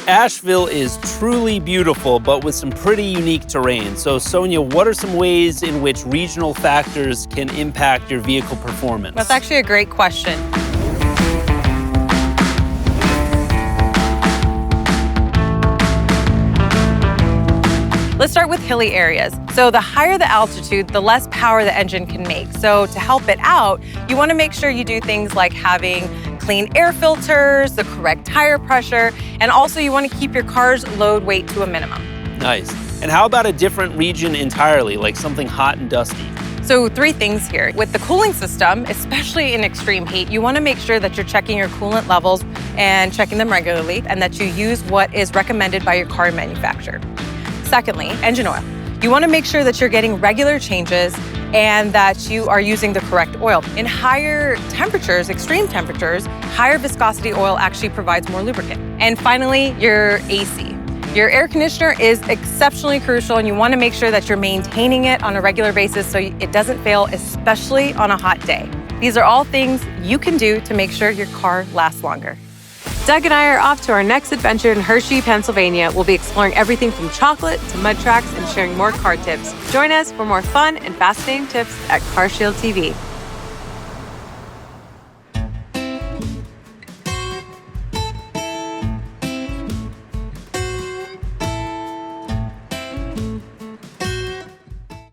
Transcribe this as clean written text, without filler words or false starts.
Asheville is truly beautiful, but with some pretty unique terrain. So Sonia, what are some ways in which regional factors can impact your vehicle performance? That's actually a great question. Let's start with hilly areas. So the higher the altitude, the less power the engine can make. So to help it out, you want to make sure you do things like having clean air filters, the correct tire pressure, and also you want to keep your car's load weight to a minimum. Nice. And how about a different region entirely, like something hot and dusty? So 3 things here. With the cooling system, especially in extreme heat, you want to make sure that you're checking your coolant levels and checking them regularly, and that you use what is recommended by your car manufacturer. Secondly, engine oil. You want to make sure that you're getting regular changes and that you are using the correct oil. In higher temperatures, extreme temperatures, higher viscosity oil actually provides more lubricant. And finally, your AC. Your air conditioner is exceptionally crucial, and you want to make sure that you're maintaining it on a regular basis so it doesn't fail, especially on a hot day. These are all things you can do to make sure your car lasts longer. Doug and I are off to our next adventure in Hershey, Pennsylvania. We'll be exploring everything from chocolate to mud tracks and sharing more car tips. Join us for more fun and fascinating tips at CarShield TV.